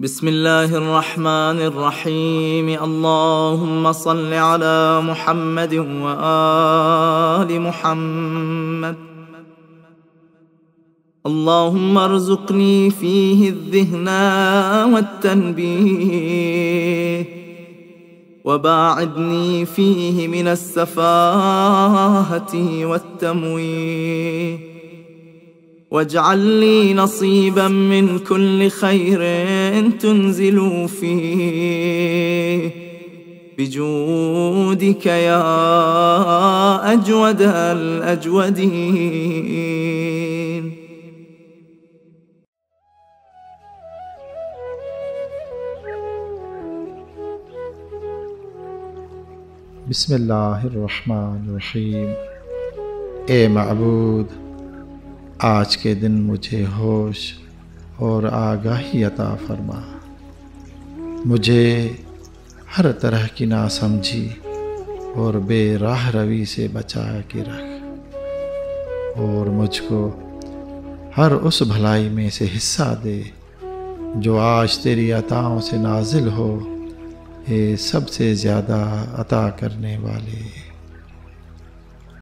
بسم الله الرحمن الرحيم. اللهم صل على محمد وآل محمد. اللهم ارزقني فيه الذهن والتنبيه، وباعدني فيه من السفاهة والتمويه، واجعل لي نصيبا من كل خير تنزل فيه بجودك يا أجود الأجودين. बिस्मिल्लाहिर्रहमानिर्रहीम। ए माबूद, आज के दिन मुझे होश और आगाही अता फरमा। मुझे हर तरह की नासमझी और बेराह रवी से बचा के रख, और मुझको हर उस भलाई में से हिस्सा दे जो आज तेरी अताओं से नाजिल हो, ये सबसे ज़्यादा अता करने वाले।